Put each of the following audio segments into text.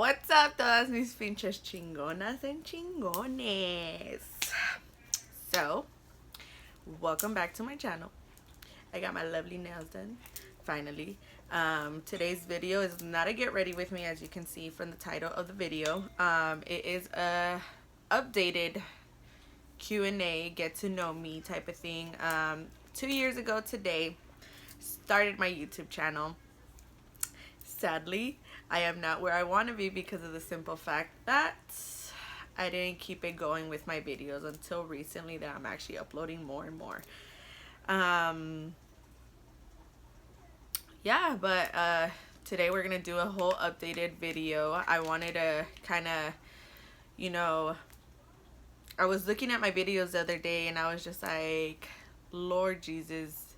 What's up, todas mis pinches chingonas and chingones? So, welcome back to my channel. I got my lovely nails done, finally. Today's video is not a get ready with me, as you can see from the title of the video. It is a updated Q&A, get to know me type of thing. 2 years ago today, started my YouTube channel. Sadly, I am not where I want to be because of the simple fact that I didn't keep it going with my videos until recently that I'm actually uploading more and more. Yeah, but today we're going to do a whole updated video. I wanted to kind of, I was looking at my videos the other day and I was just like, Lord Jesus,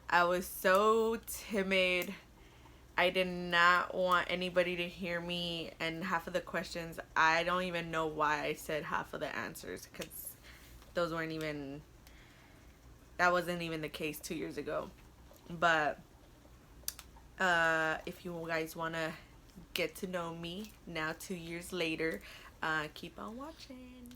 I was so timid. I did not want anybody to hear me, and half of the questions, I don't even know why I said half of the answers, because that wasn't even the case 2 years ago. But if you guys want to get to know me now 2 years later, keep on watching.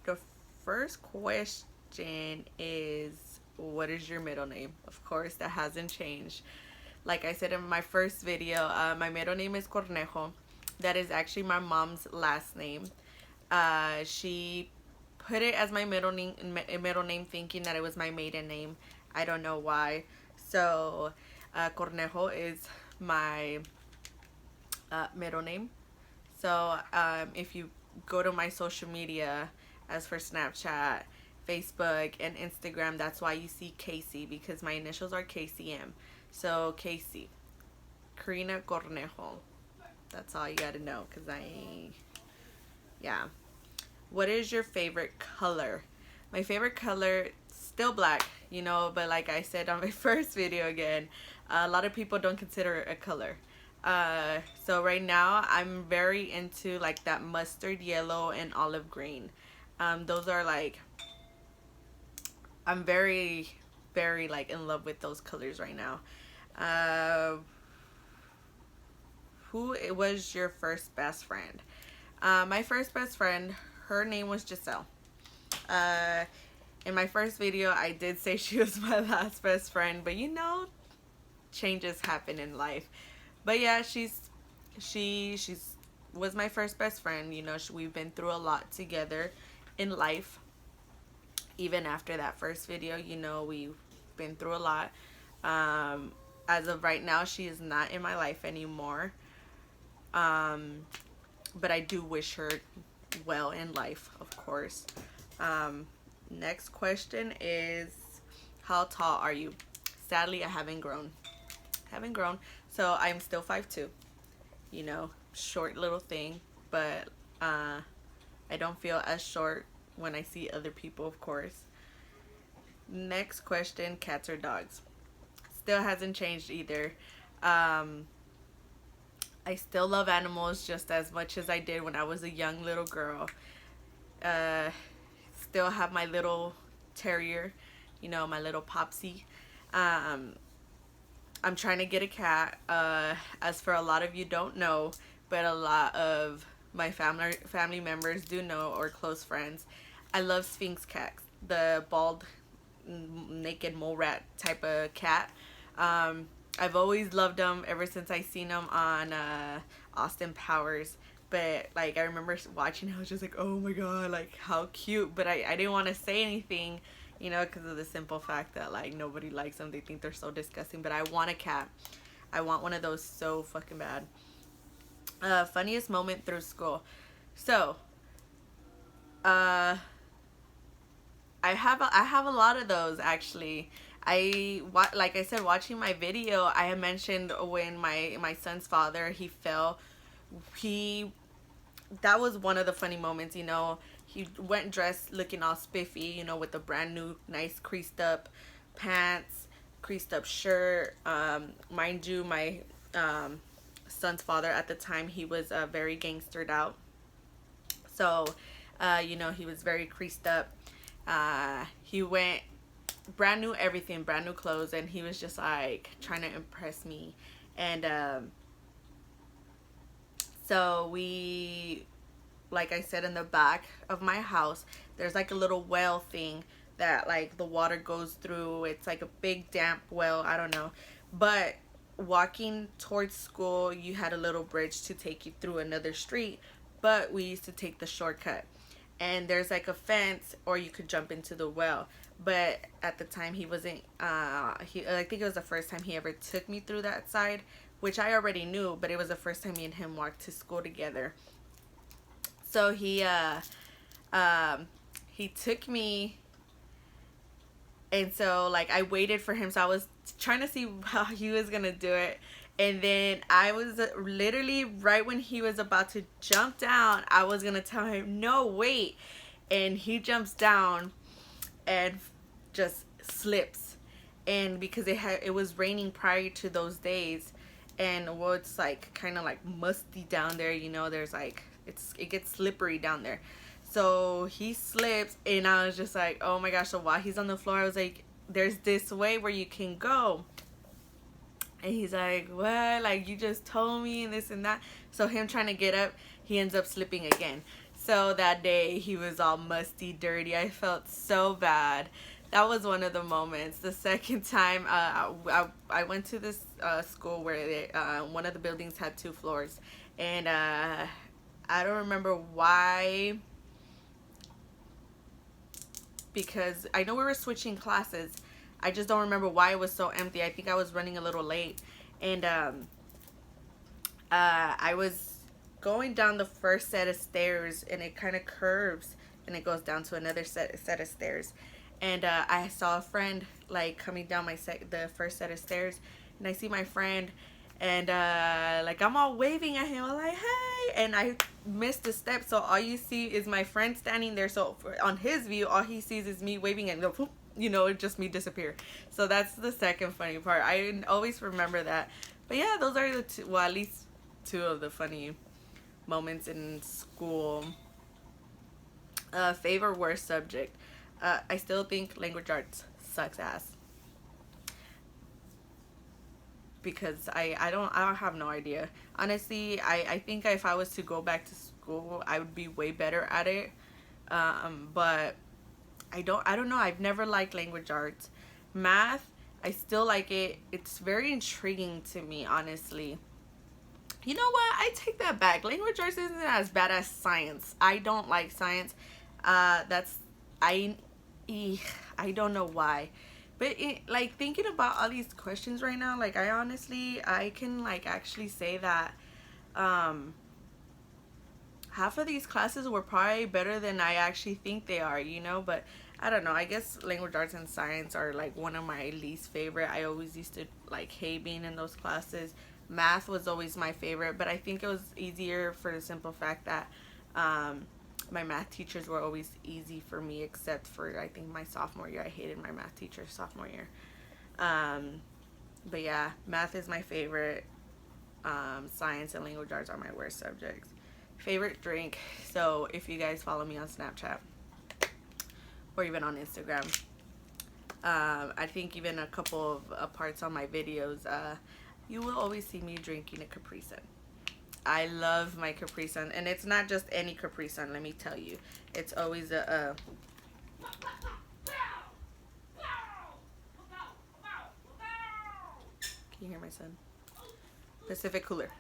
The first question is, what is your middle name? Of course, that hasn't changed. Like I said in my first video, my middle name is Cornejo. That is actually my mom's last name. She put it as my middle name thinking that it was my maiden name. I don't know why. So Cornejo is my middle name. So if you go to my social media, as for Snapchat, Facebook, and Instagram, that's why you see Casey, because my initials are KCM. So Casey, Karina Cornejo. That's all you gotta know, because yeah. What is your favorite color? My favorite color, still black, but like I said on my first video again, a lot of people don't consider it a color. So right now I'm very into like that mustard yellow and olive green. Those are like, I'm very, very like in love with those colors right now. Who was your first best friend? My first best friend, her name was Giselle. In my first video, I did say she was my last best friend, but changes happen in life. But yeah, she's was my first best friend. We've been through a lot together in life. Even after that first video, we've been through a lot. As of right now, she is not in my life anymore. But I do wish her well in life, of course. Next question is, how tall are you? Sadly, I haven't grown. So I'm still 5'2". Short little thing, but I don't feel as short when I see other people, of course. Next question, cats or dogs? Still hasn't changed either. I still love animals just as much as I did when I was a young little girl. Still have my little terrier, my little Popsy. I'm trying to get a cat. As for a lot of you don't know, but a lot of my family members do know, or close friends, I love Sphinx cats, the bald, naked mole rat type of cat. I've always loved them ever since I seen them on Austin Powers. But like, I remember watching, I was just like, oh my god, like how cute. But I didn't want to say anything, because of the simple fact that like nobody likes them. They think they're so disgusting. But I want a cat. I want one of those so fucking bad. Funniest moment through school. So I have a lot of those actually. Like I said, watching my video, I had mentioned when my son's father, he fell. That was one of the funny moments. He went dressed looking all spiffy, with a brand new nice creased up pants, creased up shirt. Mind you, my son's father at the time, he was very gangstered out. So he was very creased up. He went brand new everything, brand new clothes, and he was just like trying to impress me. And So we, like I said, in the back of my house, there's like a little well thing that like the water goes through. It's like a big damp well, I don't know. But walking towards school, you had a little bridge to take you through another street, but we used to take the shortcut. And there's like a fence, or you could jump into the well. But at the time, he wasn't, I think it was the first time he ever took me through that side, which I already knew, but it was the first time me and him walked to school together. So he took me, and so like I waited for him. So I was trying to see how he was gonna do it, and then I was literally right when he was about to jump down, I was gonna tell him, no, wait, and he jumps down and just slips. And because it was raining prior to those days, and well, it's like kind of like musty down there, you know, there's like it gets slippery down there. So he slips, and I was just like, oh my gosh. So while he's on the floor, I was like, there's this way where you can go. And he's like, what? Like, you just told me, and this and that. So him trying to get up, he ends up slipping again. So that day, he was all musty, dirty. I felt so bad. That was one of the moments. The second time, I went to this school where one of the buildings had 2 floors. And I don't remember why, because I know we were switching classes. I just don't remember why it was so empty. I think I was running a little late. And I was going down the first set of stairs, and it kind of curves, and it goes down to another set of stairs. And I saw a friend like coming down the first set of stairs, and I see my friend, and like I'm all waving at him. I'm like, hey, and I missed a step, so all you see is my friend standing there. So on his view, all he sees is me waving, and go, you know, just me disappear. So that's the second funny part. I always remember that. But yeah, those are the two, well, at least 2 of the funny moments in school. Favorite worst subject. I still think language arts sucks ass, because I don't have no idea. Honestly, I think if I was to go back to school, I would be way better at it. But I don't know. I've never liked language arts. Math, I still like it. It's very intriguing to me, honestly. You know what? I take that back. Language arts isn't as bad as science. I don't like science. I don't know why. But like thinking about all these questions right now, like I can like actually say that half of these classes were probably better than I actually think they are, you know. But I don't know. I guess language arts and science are like one of my least favorite. I always used to like hate being in those classes. Math was always my favorite, but I think it was easier for the simple fact that my math teachers were always easy for me, except for I think my sophomore year. I hated my math teacher sophomore year. But yeah, math is my favorite. Science and language arts are my worst subjects. Favorite drink. So if you guys follow me on Snapchat or even on Instagram, I think even a couple of parts on my videos, you will always see me drinking a Capri Sun. I love my Capri Sun, and it's not just any Capri Sun, let me tell you. It's always a can you hear my son? Pacific Cooler.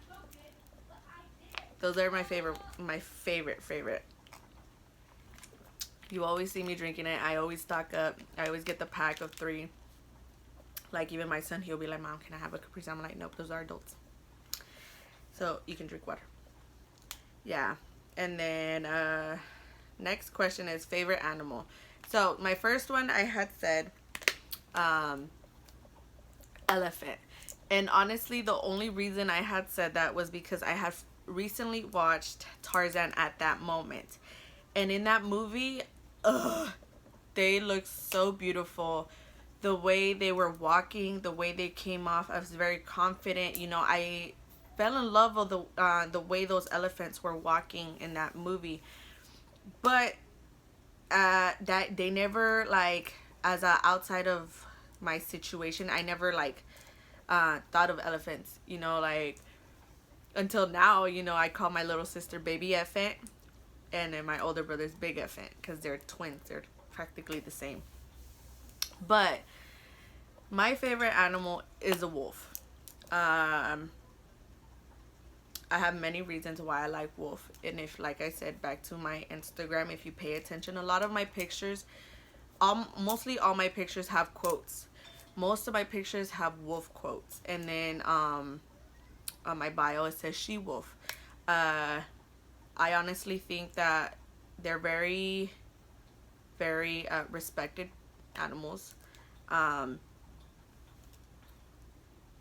Those are my favorite. You always see me drinking it. I always stock up. I always get the pack of 3. Like even my son, he'll be like, Mom, can I have a Capri Sun? I'm like, nope, those are adults. So you can drink water. Yeah. And then next question is favorite animal. So my first one I had said elephant. And honestly, the only reason I had said that was because I had recently watched Tarzan at that moment. And in that movie, they look so beautiful. The way they were walking, the way they came off, I was very confident. You know, I fell in love with the way those elephants were walking in that movie. But that they never, like, as a outside of my situation, I never like thought of elephants, you know, like until now, you know, I call my little sister Baby Elephant, and then my older brother's Big Elephant, because they're twins. They're practically the same. But my favorite animal is a wolf. I have many reasons why I like wolf. And if, like I said, back to my Instagram, if you pay attention, a lot of my pictures, mostly all my pictures have quotes. Most of my pictures have wolf quotes. And then on my bio, it says she wolf. I honestly think that they're very, very respected animals.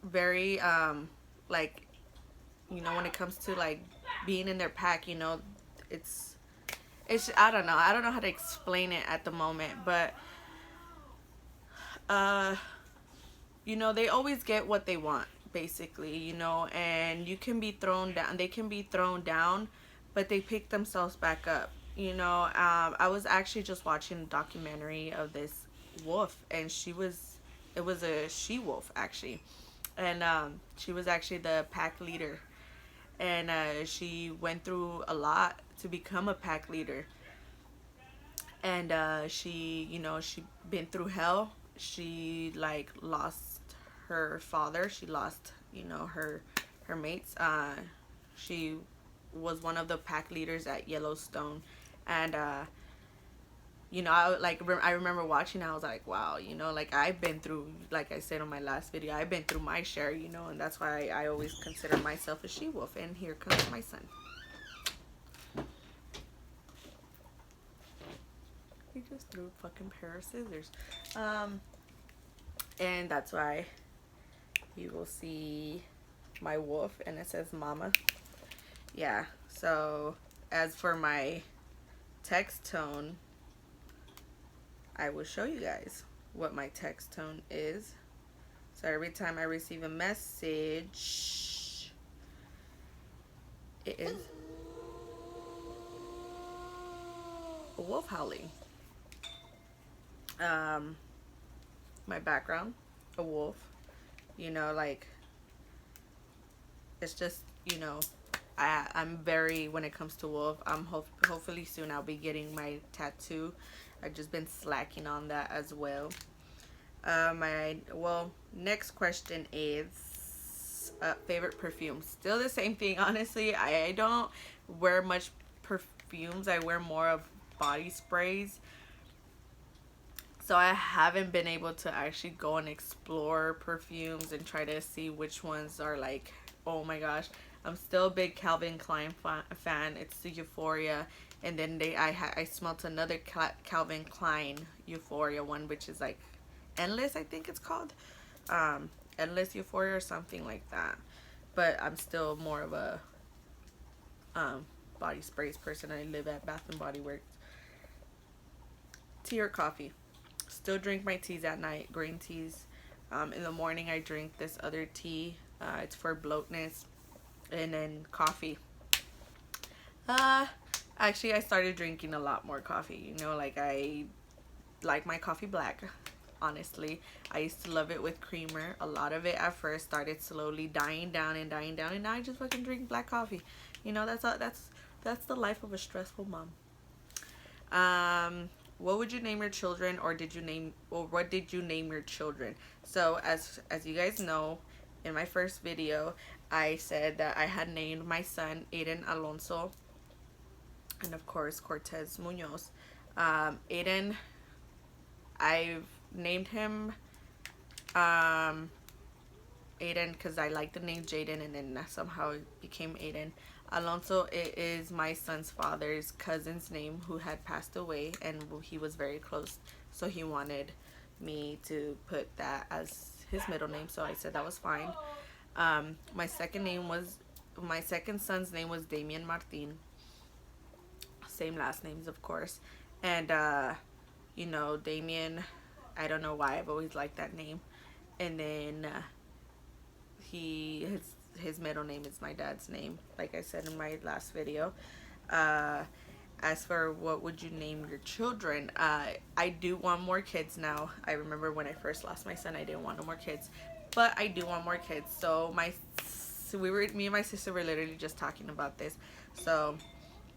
Very, like, you know, when it comes to like being in their pack, you know, it's I don't know how to explain it at the moment, but you know, they always get what they want, basically, you know, and you can be thrown down, they can be thrown down, but they pick themselves back up, you know. I was actually just watching a documentary of this wolf, and it was a she wolf, actually, and she was actually the pack leader, and she went through a lot to become a pack leader, and she, you know, she been through hell. She like lost her father, she lost, you know, her mates. She was one of the pack leaders at Yellowstone, and you know, I remember watching, I was like, wow, you know, like I've been through, like I said on my last video, I've been through my share, you know, and that's why I always consider myself a she wolf. And here comes my son. He just threw a fucking pair of scissors. And that's why you will see my wolf, and it says mama. Yeah, so as for my text tone, I will show you guys what my text tone is. So every time I receive a message, it is a wolf howling. My background, a wolf. You know, like, it's just, you know, I'm very, when it comes to wolf, hopefully soon I'll be getting my tattoo. I've just been slacking on that as well. Next question is favorite perfume. Still the same thing, honestly. I don't wear much perfumes. I wear more of body sprays. So I haven't been able to actually go and explore perfumes and try to see which ones are like, oh my gosh. I'm still a big Calvin Klein fan. It's the Euphoria. And then I smelt another Calvin Klein Euphoria one, which is like Endless, I think it's called. Endless Euphoria or something like that. But I'm still more of a body sprays person. I live at Bath and Body Works. Tea or coffee? Still drink my teas at night, green teas. In the morning I drink this other tea. It's for bloatness. And then coffee. Actually, I started drinking a lot more coffee. You know, like I like my coffee black. Honestly, I used to love it with creamer. A lot of it at first started slowly dying down, and now I just fucking drink black coffee. You know, that's the life of a stressful mom. What would you name your children, or what did you name your children? So as you guys know, in my first video, I said that I had named my son Aiden Alonso, and of course Cortez Munoz. Aiden, I've named him Aiden because I like the name Jaden, and then somehow it became Aiden. Alonso, it is my son's father's cousin's name, who had passed away, and he was very close, so he wanted me to put that as his middle name, so I said that was fine. My second son's name was Damian Martin. Same last names, of course. And you know, Damian, I don't know why, I've always liked that name. And then his middle name is my dad's name, like I said in my last video. As for what would you name your children, I do want more kids now. I remember when I first lost my son, I didn't want no more kids, but I do want more kids. So my So me and my sister were literally just talking about this. So,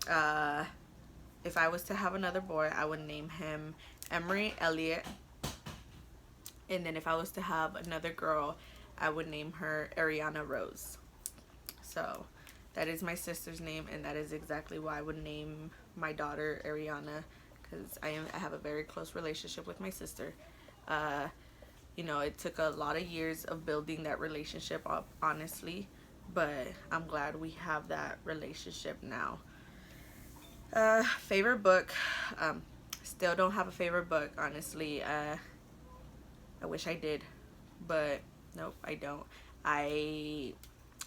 if I was to have another boy, I would name him Emery Elliott. And then if I was to have another girl, I would name her Ariana Rose. So that is my sister's name, and that is exactly why I would name my daughter Ariana, because I have a very close relationship with my sister. You know, it took a lot of years of building that relationship up, honestly, but I'm glad we have that relationship now. Favorite book, still don't have a favorite book, honestly. I wish I did, but nope, I don't. I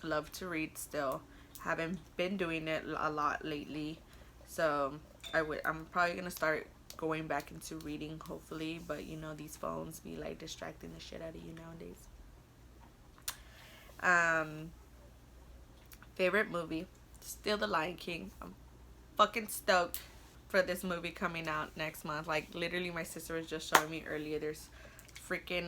love to read still. Haven't been doing it a lot lately, so I'm probably gonna start going back into reading, hopefully, but you know, these phones be like distracting the shit out of you nowadays. Favorite movie, still The Lion King. I'm fucking stoked for this movie coming out next month. Like, literally, my sister was just showing me earlier, there's freaking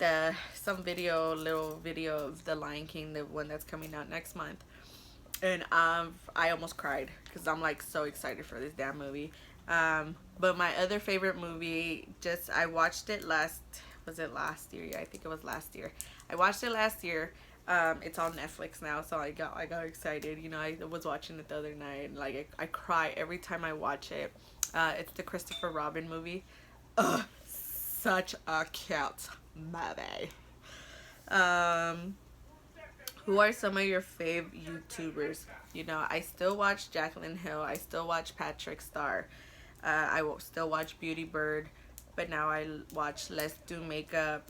little video of The Lion King, the one that's coming out next month, and I almost cried because I'm like so excited for this damn movie. But my other favorite movie, I watched it last year? Yeah, I think it was last year. I watched it last year. It's on Netflix now, so I got excited. You know, I was watching it the other night, and like I cry every time I watch it. It's the Christopher Robin movie. Ugh, such a cute movie. Who are some of your fave YouTubers? You know, I still watch Jaclyn Hill. I still watch Patrick Star. I will still watch Beauty Bird, but now I watch Let's Do Makeup,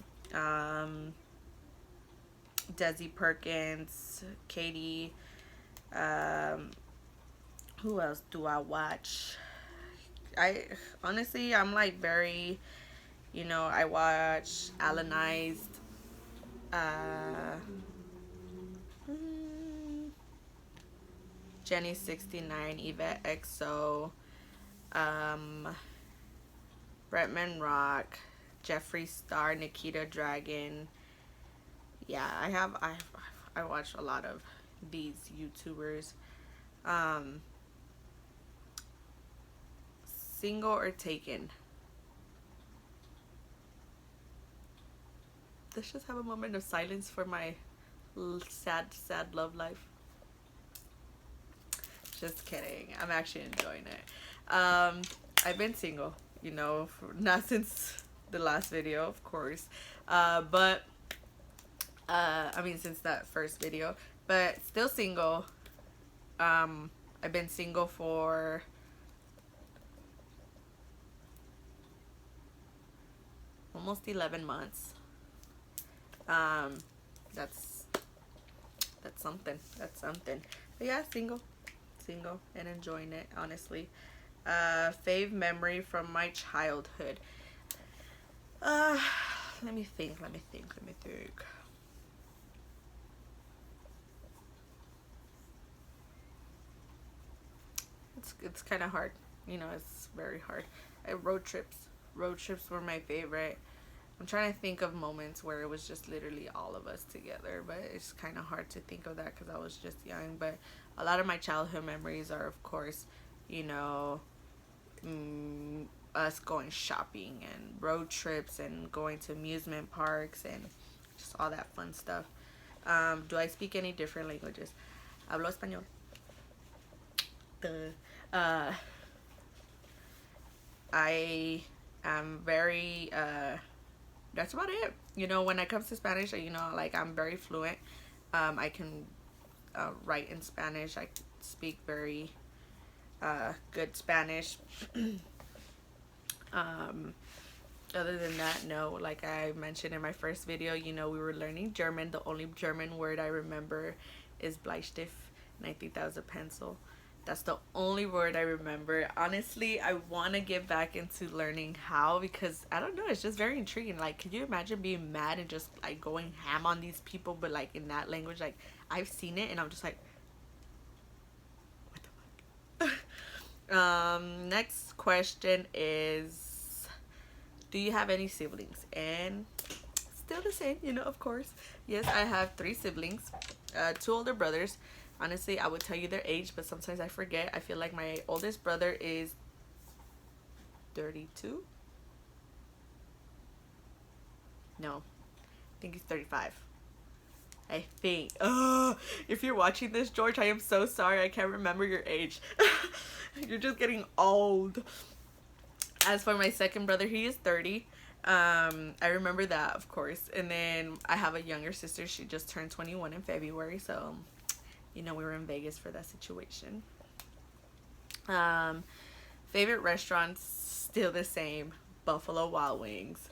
Desi Perkins, Katie. Who else do I watch? I'm like very, you know, I watch Alanized, Jenny69, Yvette XO, Bretman Rock, Jeffree Star, Nikita Dragon. Yeah, I watch a lot of these YouTubers. Single or taken? Let's just have a moment of silence for my sad love life. Just kidding. I'm actually enjoying it. I've been single, you know, not since the last video, of course. But I mean, since that first video, but still single. I've been single for almost 11 months. That's something. But yeah, single and enjoying it, honestly. Fave memory from my childhood. Let me think. It's kind of hard, you know. It's very hard. Road trips were my favorite. I'm trying to think of moments where it was just literally all of us together, but it's kind of hard to think of that because I was just young. But a lot of my childhood memories are, of course, you know, us going shopping and road trips and going to amusement parks and just all that fun stuff. Do I speak any different languages? Hablo español. I am very that's about it. You know, when it comes to Spanish, you know, like, I'm very fluent. I can write in Spanish. I speak very good Spanish. Other than that, no. Like I mentioned in my first video, you know, we were learning German. The only German word I remember is Bleistift, and I think that was a pencil. That's the only word I remember. Honestly, I want to get back into learning how, because I don't know, it's just very intriguing. Like, could you imagine being mad and just like going ham on these people, but like in that language? Like, I've seen it and I'm just like, what the fuck? Next question is, do you have any siblings? And still the same, you know, of course. Yes, I have 3 siblings, 2 older brothers. Honestly, I would tell you their age, but sometimes I forget. I feel like my oldest brother is 32. No, I think he's 35. I think. Oh, if you're watching this, George, I am so sorry. I can't remember your age. You're just getting old. As for my second brother, he is 30. I remember that, of course. And then I have a younger sister. She just turned 21 in February. So, you know, we were in Vegas for that situation. Favorite restaurants, still the same. Buffalo Wild Wings.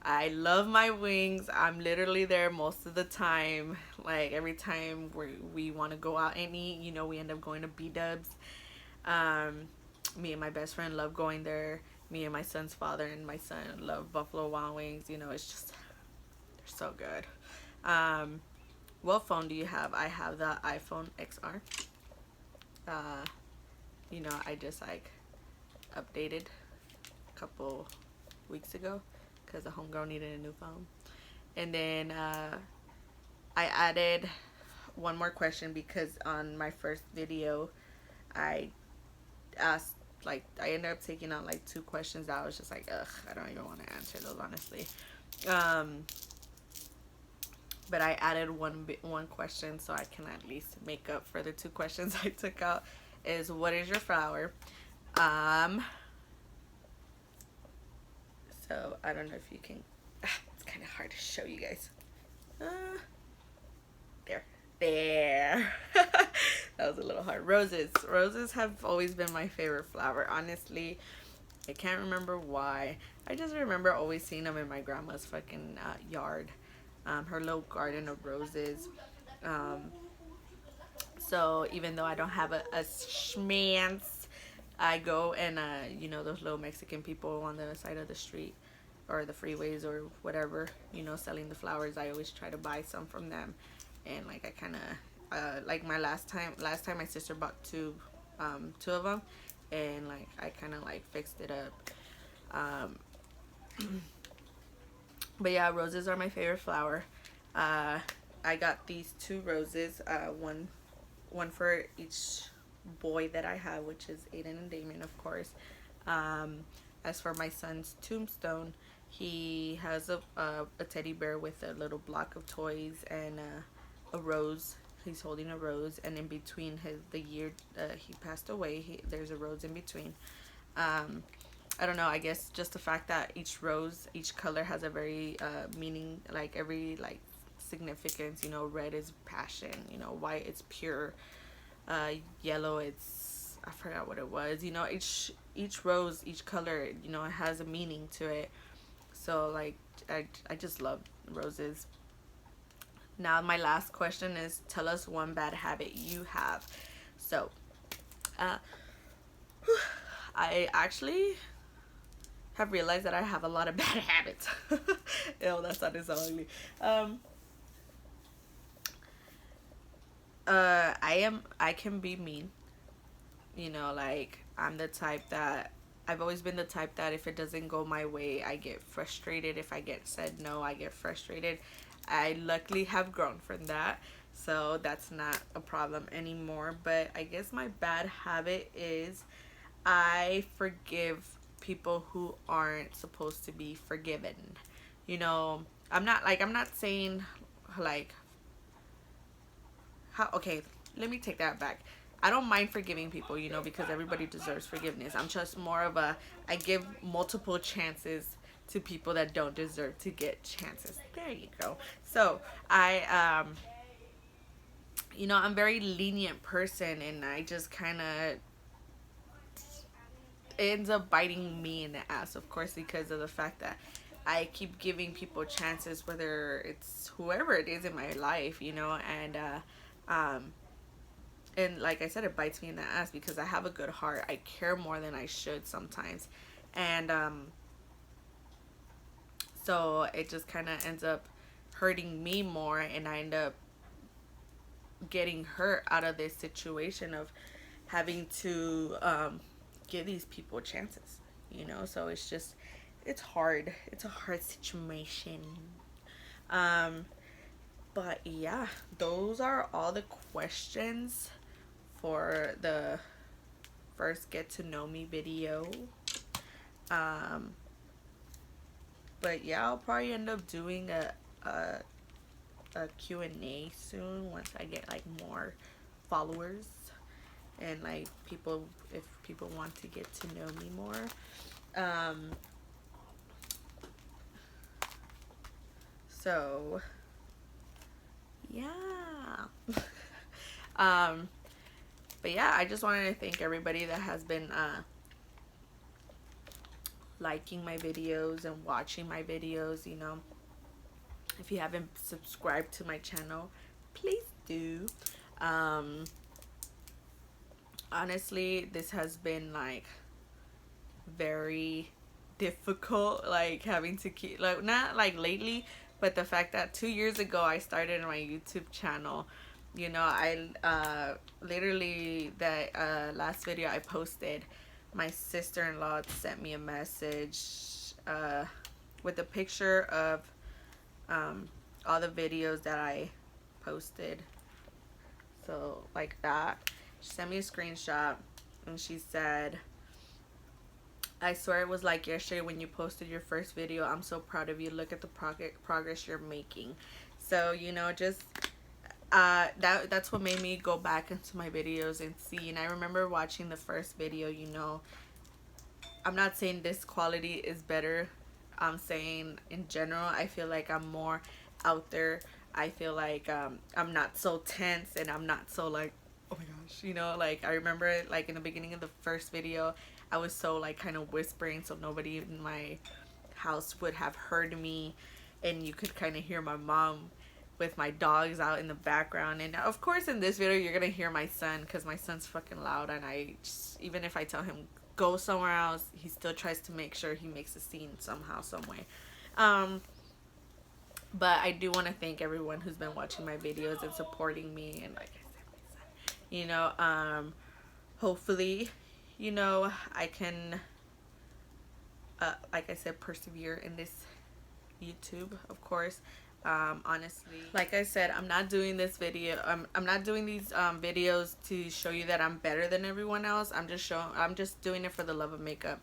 I love my wings. I'm literally there most of the time. Like every time we want to go out and eat, you know, we end up going to B-Dubs. Me and my best friend love going there. Me and my son's father and my son love Buffalo Wild Wings. You know, it's just, they're so good. What phone do you have? I have the iPhone XR. You know, I just like updated a couple weeks ago because the homegirl needed a new phone. And then I added one more question because on my first video I asked, like, I ended up taking out like 2 questions that I was just like, ugh, I don't even want to answer those, honestly. But I added one question so I can at least make up for the 2 questions I took out. Is what is your flower? So I don't know if you can. It's kind of hard to show you guys. There. That was a little hard. Roses have always been my favorite flower, honestly. I can't remember why. I just remember always seeing them in my grandma's fucking yard. Her little garden of roses. So even though I don't have a schmance, I go and you know, those little Mexican people on the side of the street or the freeways or whatever, you know, selling the flowers, I always try to buy some from them. And like I kind of like my last time my sister bought 2 of them, and like I kind of like fixed it up. But yeah, roses are my favorite flower. I got these 2 roses, one for each boy that I have, which is Aiden and Damien, of course. As for my son's tombstone, he has a teddy bear with a little block of toys and a rose. He's holding a rose, and in between the year he passed away, there's a rose in between. I don't know, I guess just the fact that each color has a very meaning, like every like significance. You know, red is passion, you know, white it's pure, yellow it's, I forgot what it was, you know, each rose, each color, you know, it has a meaning to it. So like I just love roses. Now my last question is, tell us one bad habit you have. So I actually have realized that I have a lot of bad habits. Ew, that sounded so ugly. I can be mean. You know, like I'm the type that I've always been the type that if it doesn't go my way, I get frustrated. If I get said no, I get frustrated. I luckily have grown from that, so that's not a problem anymore. But I guess my bad habit is I forgive people who aren't supposed to be forgiven. You know, I'm not saying like how, okay, let me take that back. I don't mind forgiving people, you know, because everybody deserves forgiveness. I'm just more of I give multiple chances to people that don't deserve to get chances. There you go. So you know, I'm a very lenient person, and I just kind of ends up biting me in the ass, of course, because of the fact that I keep giving people chances, whether it's whoever it is in my life, you know, and like I said, it bites me in the ass because I have a good heart. I care more than I should sometimes, and so it just kind of ends up hurting me more, and I end up getting hurt out of this situation of having to give these people chances, you know. So it's hard. It's a hard situation. But yeah, those are all the questions for the first get to know me video. Um, but yeah, I'll probably end up doing a Q&A soon once I get like more followers and like people, if people want to get to know me more. So yeah. But yeah, I just wanted to thank everybody that has been liking my videos and watching my videos. You know, if you haven't subscribed to my channel, please do. Honestly, this has been like very difficult, like having to keep, like, not like lately, but the fact that 2 years ago I started my YouTube channel. You know, I literally, that last video I posted, my sister-in-law sent me a message with a picture of all the videos that I posted. So like that, she sent me a screenshot and she said, I swear it was like yesterday when you posted your first video. I'm so proud of you. Look at the progress you're making. So, you know, just that's what made me go back into my videos and see. And I remember watching the first video. You know, I'm not saying this quality is better. I'm saying in general, I feel like I'm more out there. I feel like I'm not so tense and I'm not so like, oh my gosh, you know, like I remember like in the beginning of the first video, I was so like kind of whispering so nobody in my house would have heard me, and you could kind of hear my mom with my dogs out in the background. And of course in this video you're gonna hear my son, because my son's fucking loud, and I just, even if I tell him go somewhere else, he still tries to make sure he makes a scene somehow, some way. But I do want to thank everyone who's been watching my videos and supporting me, and like I said, my son, you know, hopefully, you know, I can like I said, persevere in this YouTube, of course. Honestly, like I said, I'm not doing this video, I'm not doing these videos to show you that I'm better than everyone else. I'm just doing it for the love of makeup.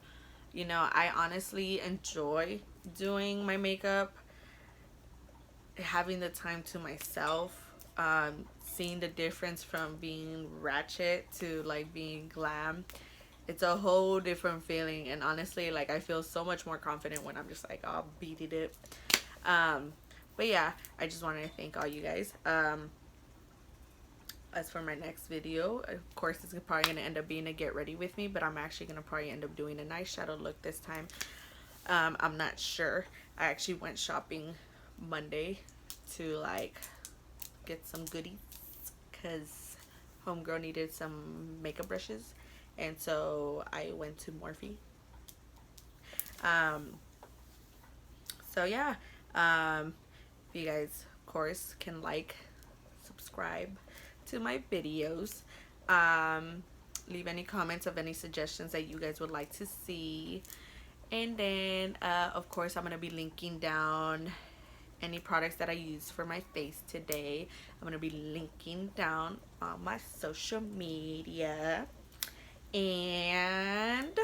You know, I honestly enjoy doing my makeup, having the time to myself, seeing the difference from being ratchet to like being glam. It's a whole different feeling, and honestly, like I feel so much more confident when I'm just like all beaded it. But yeah, I just wanted to thank all you guys. As for my next video, of course it's probably going to end up being a get ready with me, but I'm actually going to probably end up doing a nice shadow look this time. I'm not sure. I actually went shopping Monday to like get some goodies because homegirl needed some makeup brushes, and so I went to Morphe. So yeah, you guys of course can like, subscribe to my videos, leave any comments of any suggestions that you guys would like to see. And then of course I'm going to be linking down any products that I use for my face today. I'm going to be linking down on my social media. And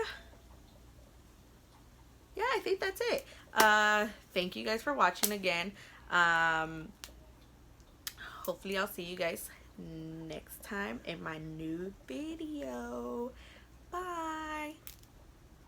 yeah, I think that's it. Thank you guys for watching again. Hopefully I'll see you guys next time in my new video.